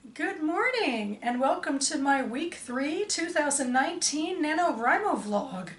Good morning and welcome to my week 3 2019 NaNoWriMo vlog.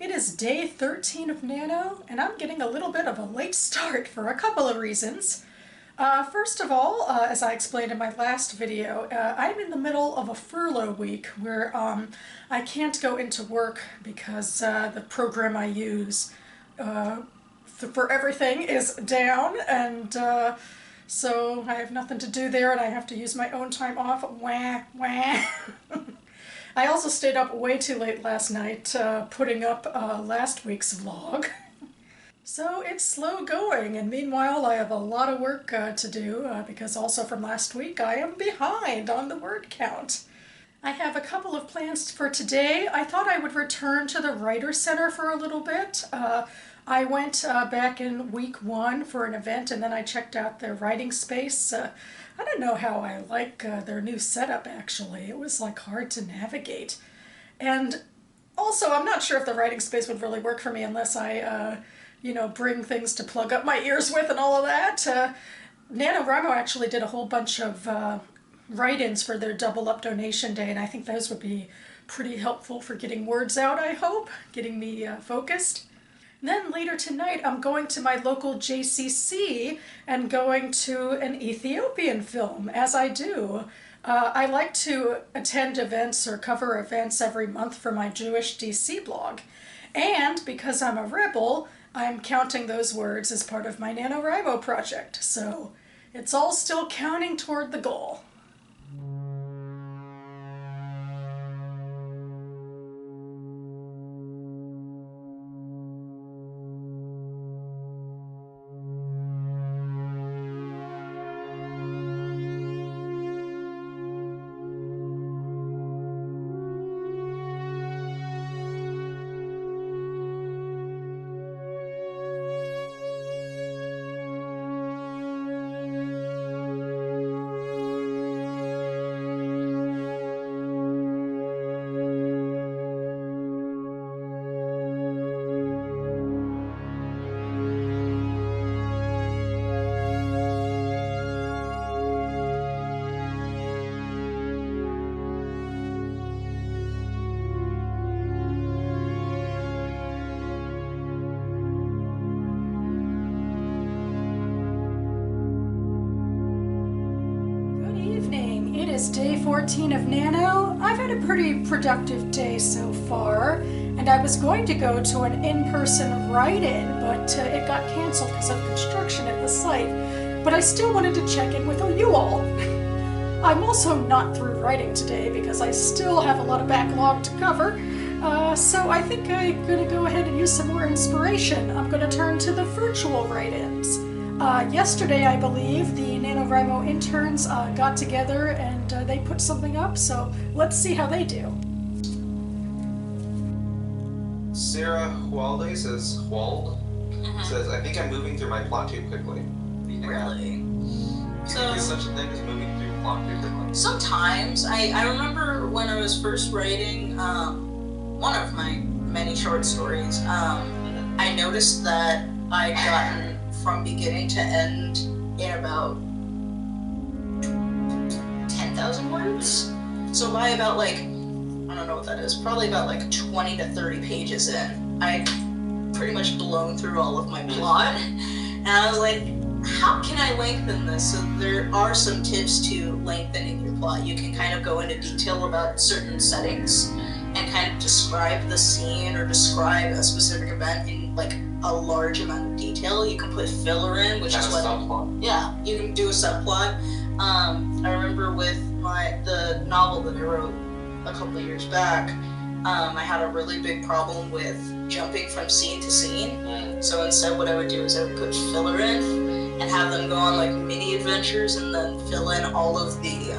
It is day 13 of Nano and I'm getting a little bit of a late start for a couple of reasons. First of all, as I explained in my last video, I'm in the middle of a furlough week where I can't go into work because the program I use for everything is down, and so I have nothing to do there and I have to use my own time off. Wah, wah. I also stayed up way too late last night putting up last week's vlog. So it's slow going, and meanwhile I have a lot of work to do because also from last week I am behind on the word count. I have a couple of plans for today. I thought I would return to the Writer Center for a little bit. I went back in week 1 for an event, and then I checked out their writing space. I don't know how I like their new setup, actually. It was like hard to navigate. And also, I'm not sure if the writing space would really work for me unless I bring things to plug up my ears with and all of that. NaNoWriMo actually did a whole bunch of write-ins for their Double Up Donation Day, and I think those would be pretty helpful for getting words out, I hope, getting me focused. Then later tonight I'm going to my local JCC and going to an Ethiopian film, as I do. I like to attend events or cover events every month for my Jewish DC blog. And because I'm a rebel, I'm counting those words as part of my NaNoWriMo project. So it's all still counting toward the goal. It is day 14 of Nano. I've had a pretty productive day so far, and I was going to go to an in-person write-in, but it got canceled because of construction at the site. But I still wanted to check in with you all. I'm also not through writing today because I still have a lot of backlog to cover, so I think I'm going to go ahead and use some more inspiration. I'm going to turn to the virtual write-ins. Yesterday, I believe, the NaNoWriMo interns got together and they put something up, so let's see how they do. Sarah Hualde says, says, I think I'm moving through my plot too quickly. Really? So, is such a thing as moving through plot too quickly? Sometimes. I remember when I was first writing one of my many short stories, I noticed that I'd gotten from beginning to end in about 10,000 words. So by about I don't know what that is, probably about 20 to 30 pages in, I'd pretty much blown through all of my plot. And I was like, how can I lengthen this? So there are some tips to lengthening your plot. You can kind of go into detail about certain settings and kind of describe the scene or describe a specific event in a large amount of detail. You can put filler in, which is what subplot. Yeah, you can do a subplot. I remember with the novel that I wrote a couple of years back, I had a really big problem with jumping from scene to scene. So instead what I would do is I would put filler in and have them go on mini adventures and then fill in all of the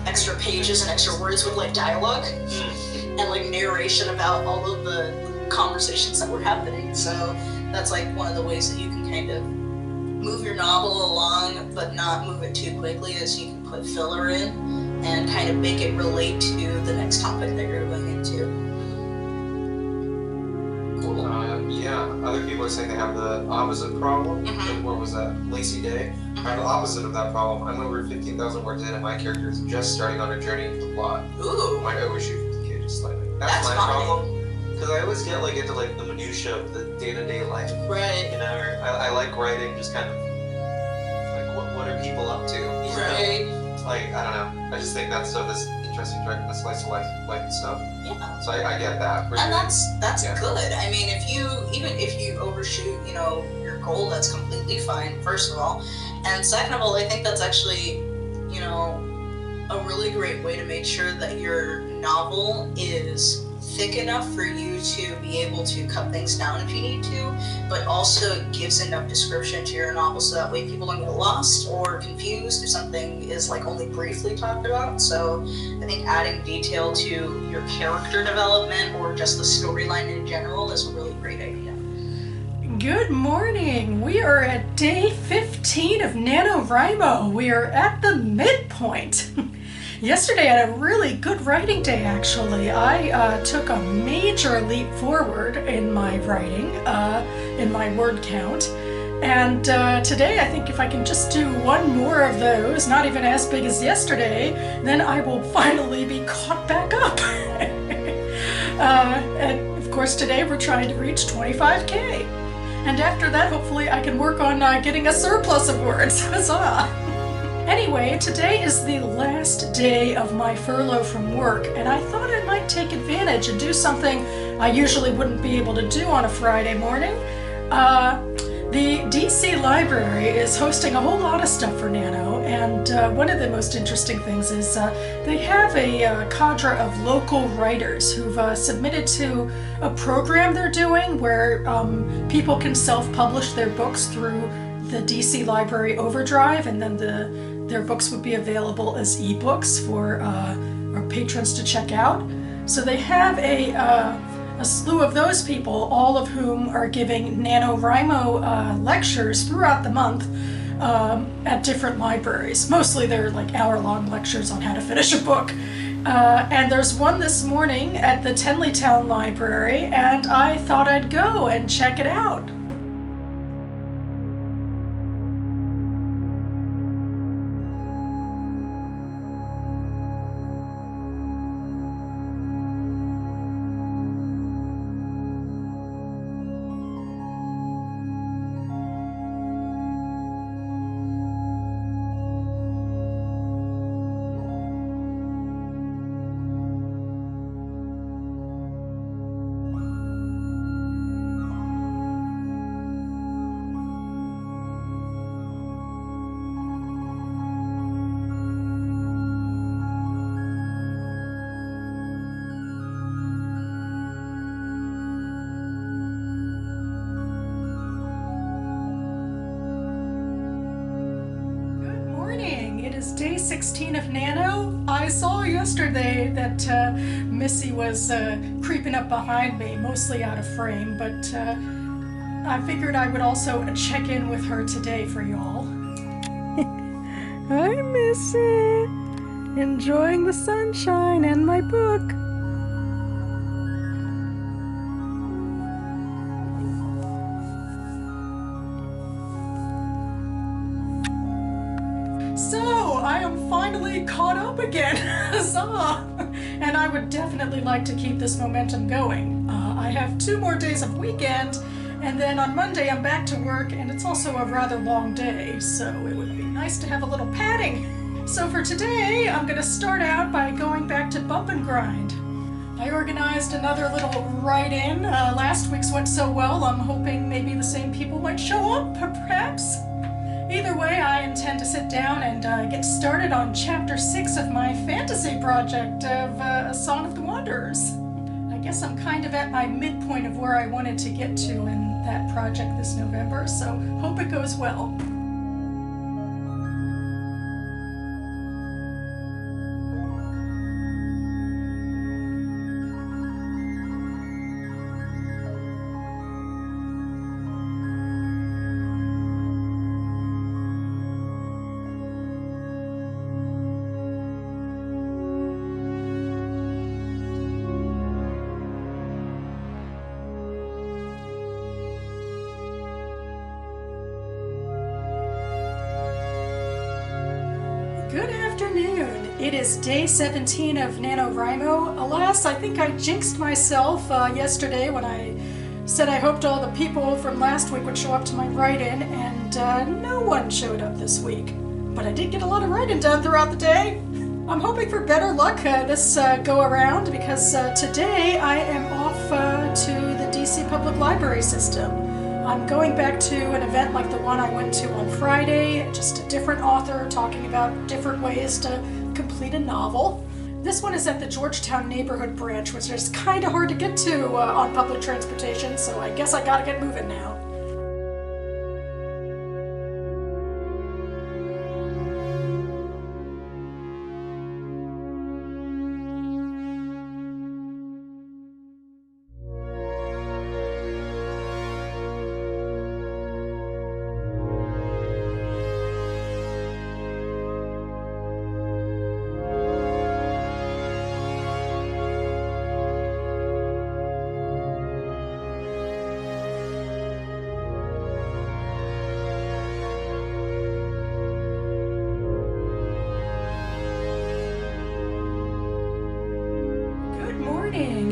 extra pages and extra words with dialogue and narration about all of the conversations that were happening. So that's one of the ways that you can kind of move your novel along but not move it too quickly, as you can put filler in and kind of make it relate to the next topic that you're going into. Cool. Yeah, other people are saying they have the opposite problem. Like, what was that? Lazy Day? I have the opposite of that problem. I'm over 15,000 words in and my character is just starting on a journey into the plot. Ooh. Might overshoot 50K just slightly. That's my problem. Because I always get like into like the minutia of the day-to-day life. Right. You know, I like writing just kind of like what are people up to? Right. Like, I don't know. I just think that stuff is interesting, right? The slice of life and stuff. Yeah. So I get that. And that's good. I mean, even if you overshoot, you know, your goal, that's completely fine, first of all. And second of all, I think that's actually, you know, a really great way to make sure that your novel is thick enough for you to be able to cut things down if you need to, but also gives enough description to your novel so that way people don't get lost or confused if something is like only briefly talked about. So I think adding detail to your character development or just the storyline in general is a really great idea. Good morning. We are at day 15 of NaNoWriMo. We are at the midpoint. Yesterday I had a really good writing day, actually. I took a major leap forward in my writing, in my word count. And today I think if I can just do one more of those, not even as big as yesterday, then I will finally be caught back up. And of course today we're trying to reach 25K. And after that, hopefully I can work on getting a surplus of words. Huzzah! Anyway, today is the last day of my furlough from work, and I thought I might take advantage and do something I usually wouldn't be able to do on a Friday morning. The DC Library is hosting a whole lot of stuff for Nano, and one of the most interesting things is they have a cadre of local writers who've submitted to a program they're doing where people can self-publish their books through the DC Library Overdrive, and then their books would be available as ebooks for our patrons to check out. So they have a slew of those people, all of whom are giving NaNoWriMo lectures throughout the month at different libraries. Mostly they're like hour-long lectures on how to finish a book. And there's one this morning at the Tenleytown Library, and I thought I'd go and check it out. Day 16 of Nano. I saw yesterday that Missy was creeping up behind me, mostly out of frame, but I figured I would also check in with her today for y'all. Hi, Missy. Enjoying the sunshine and my book. So, I am finally caught up again, huzzah! And I would definitely like to keep this momentum going. I have 2 more days of weekend, and then on Monday I'm back to work, and it's also a rather long day, so it would be nice to have a little padding. So for today, I'm going to start out by going back to Bump and Grind. I organized another little write-in. Last week's went so well, I'm hoping maybe the same people might show up, perhaps. Either way, I intend to sit down and get started on Chapter 6 of my fantasy project of A Song of the Wanderers. I guess I'm kind of at my midpoint of where I wanted to get to in that project this November, so hope it goes well. afternoon. It is day 17 of NaNoWriMo. Alas, I think I jinxed myself yesterday when I said I hoped all the people from last week would show up to my write-in, and no one showed up this week. But I did get a lot of write-in done throughout the day. I'm hoping for better luck this go around, because today I am off to the DC Public Library system. I'm going back to an event like the one I went to on Friday, just a different author talking about different ways to complete a novel. This one is at the Georgetown Neighborhood Branch, which is kind of hard to get to on public transportation, so I guess I gotta get moving now.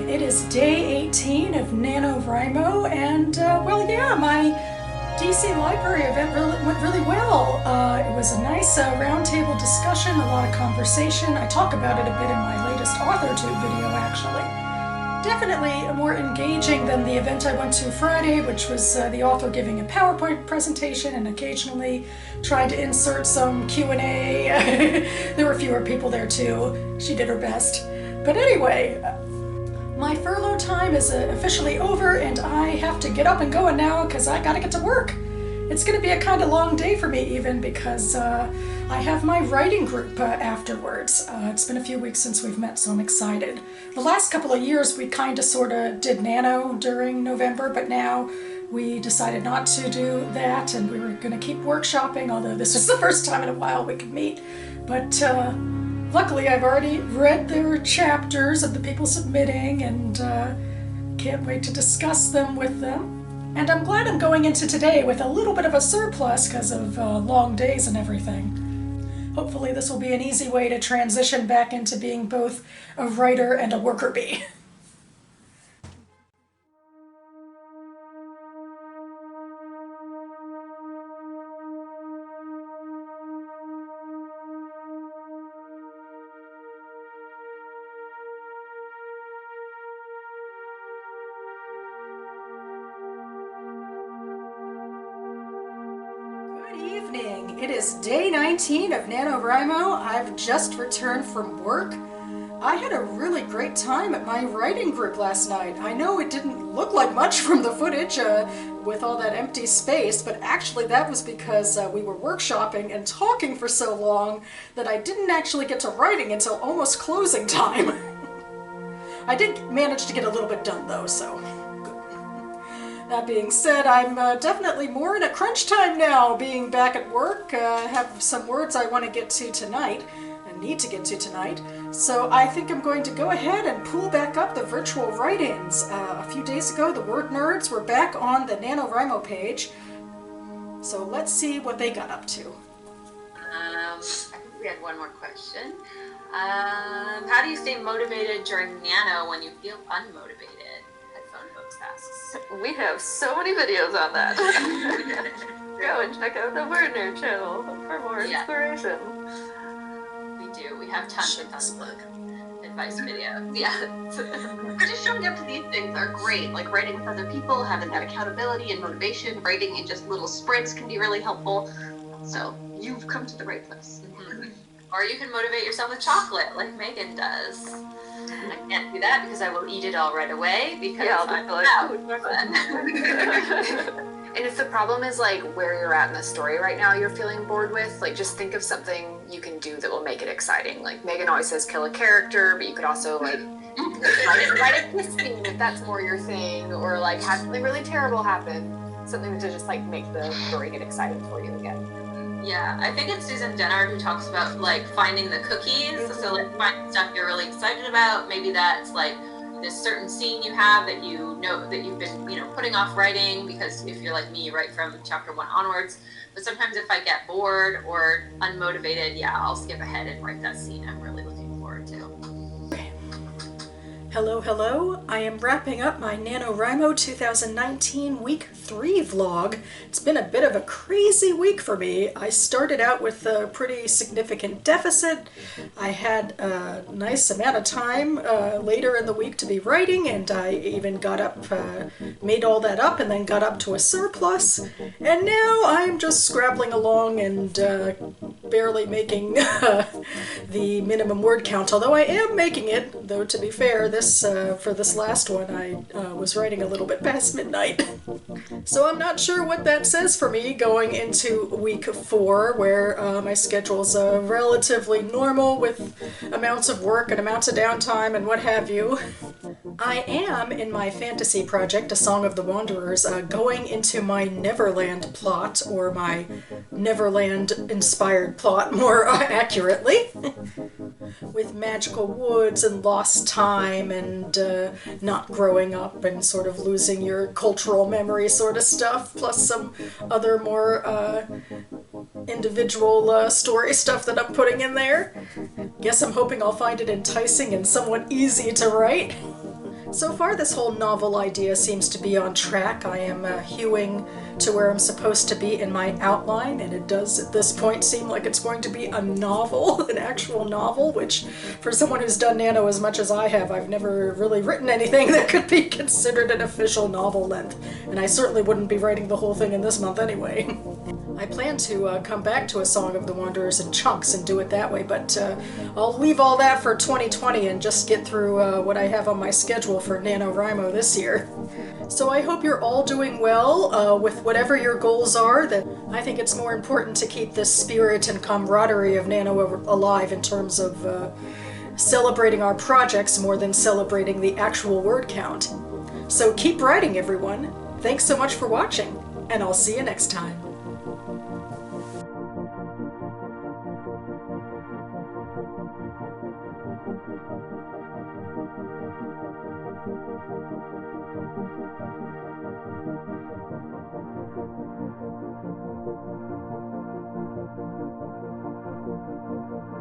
It is day 18 of NaNoWriMo, and my DC Library event went really well. It was a nice roundtable discussion, a lot of conversation. I talk about it a bit in my latest AuthorTube video, actually. Definitely more engaging than the event I went to Friday, which was the author giving a PowerPoint presentation and occasionally tried to insert some Q&A. There were fewer people there too. She did her best. But anyway, my furlough time is officially over, and I have to get up and going now because I gotta get to work. It's gonna be a kind of long day for me even, because I have my writing group afterwards. It's been a few weeks since we've met, so I'm excited. The last couple of years we kind of sort of did Nano during November, but now we decided not to do that, and we were gonna keep workshopping, although this is the first time in a while we could meet. But luckily, I've already read their chapters of the people submitting, and can't wait to discuss them with them. And I'm glad I'm going into today with a little bit of a surplus because of long days and everything. Hopefully this will be an easy way to transition back into being both a writer and a worker bee. It is day 19 of NaNoWriMo. I've just returned from work. I had a really great time at my writing group last night. I know it didn't look like much from the footage with all that empty space, but actually that was because we were workshopping and talking for so long that I didn't actually get to writing until almost closing time. I did manage to get a little bit done though, so good. That being said, I'm definitely more in a crunch time now, being back at work. I have some words I want to get to tonight, and need to get to tonight, so I think I'm going to go ahead and pull back up the virtual write-ins. A few days ago, the word nerds were back on the NaNoWriMo page, so let's see what they got up to. I think we had one more question. How do you stay motivated during Nano when you feel unmotivated? Headphone host asks. We have so many videos on that. Go and check out the Word Nerd channel for more inspiration. We do. We have tons and tons of advice videos. Yeah. Just showing up to these things are great. Like writing with other people, having that accountability and motivation, writing in just little sprints can be really helpful. So you've come to the right place. Mm-hmm. Or you can motivate yourself with chocolate, like Megan does. I can't do that because I will eat it all right away because I'm out. And if the problem is like where you're at in the story right now you're feeling bored with, like just think of something you can do that will make it exciting. Like Megan always says kill a character, but you could also like write a kiss scene if that's more your thing, or like have something really terrible happen. Something to just like make the story get exciting for you again. Yeah, I think it's Susan Dennard who talks about like finding the cookies. So like find stuff you're really excited about. Maybe that's like this certain scene you have that you know that you've been, putting off writing, because if you're like me, you write from chapter 1 onwards. But sometimes if I get bored or unmotivated, yeah, I'll skip ahead and write that scene I'm really looking forward to. Hello, hello. I am wrapping up my NaNoWriMo 2019 Week 3 vlog. It's been a bit of a crazy week for me. I started out with a pretty significant deficit. I had a nice amount of time later in the week to be writing, and I even got up, made all that up, and then got up to a surplus. And now I'm just scrabbling along and barely making the minimum word count, although I am making it, though to be fair, for this last one I was writing a little bit past midnight. So I'm not sure what that says for me going into week 4, where my schedule's relatively normal with amounts of work and amounts of downtime and what have you. I am, in my fantasy project, A Song of the Wanderers, going into my Neverland plot, or my Neverland-inspired plot more accurately, with magical woods and lost time and not growing up and sort of losing your cultural memory sort of stuff, plus some other more individual story stuff that I'm putting in there. Guess I'm hoping I'll find it enticing and somewhat easy to write. So far, this whole novel idea seems to be on track. I am hewing to where I'm supposed to be in my outline, and it does at this point seem like it's going to be a novel, an actual novel, which for someone who's done Nano as much as I have, I've never really written anything that could be considered an official novel length, and I certainly wouldn't be writing the whole thing in this month anyway. I plan to come back to A Song of the Wanderers in chunks and do it that way, but I'll leave all that for 2020 and just get through what I have on my schedule for NaNoWriMo this year. So I hope you're all doing well with whatever your goals are. That I think it's more important to keep this spirit and camaraderie of Nano alive in terms of celebrating our projects more than celebrating the actual word count. So keep writing, everyone. Thanks so much for watching, and I'll see you next time.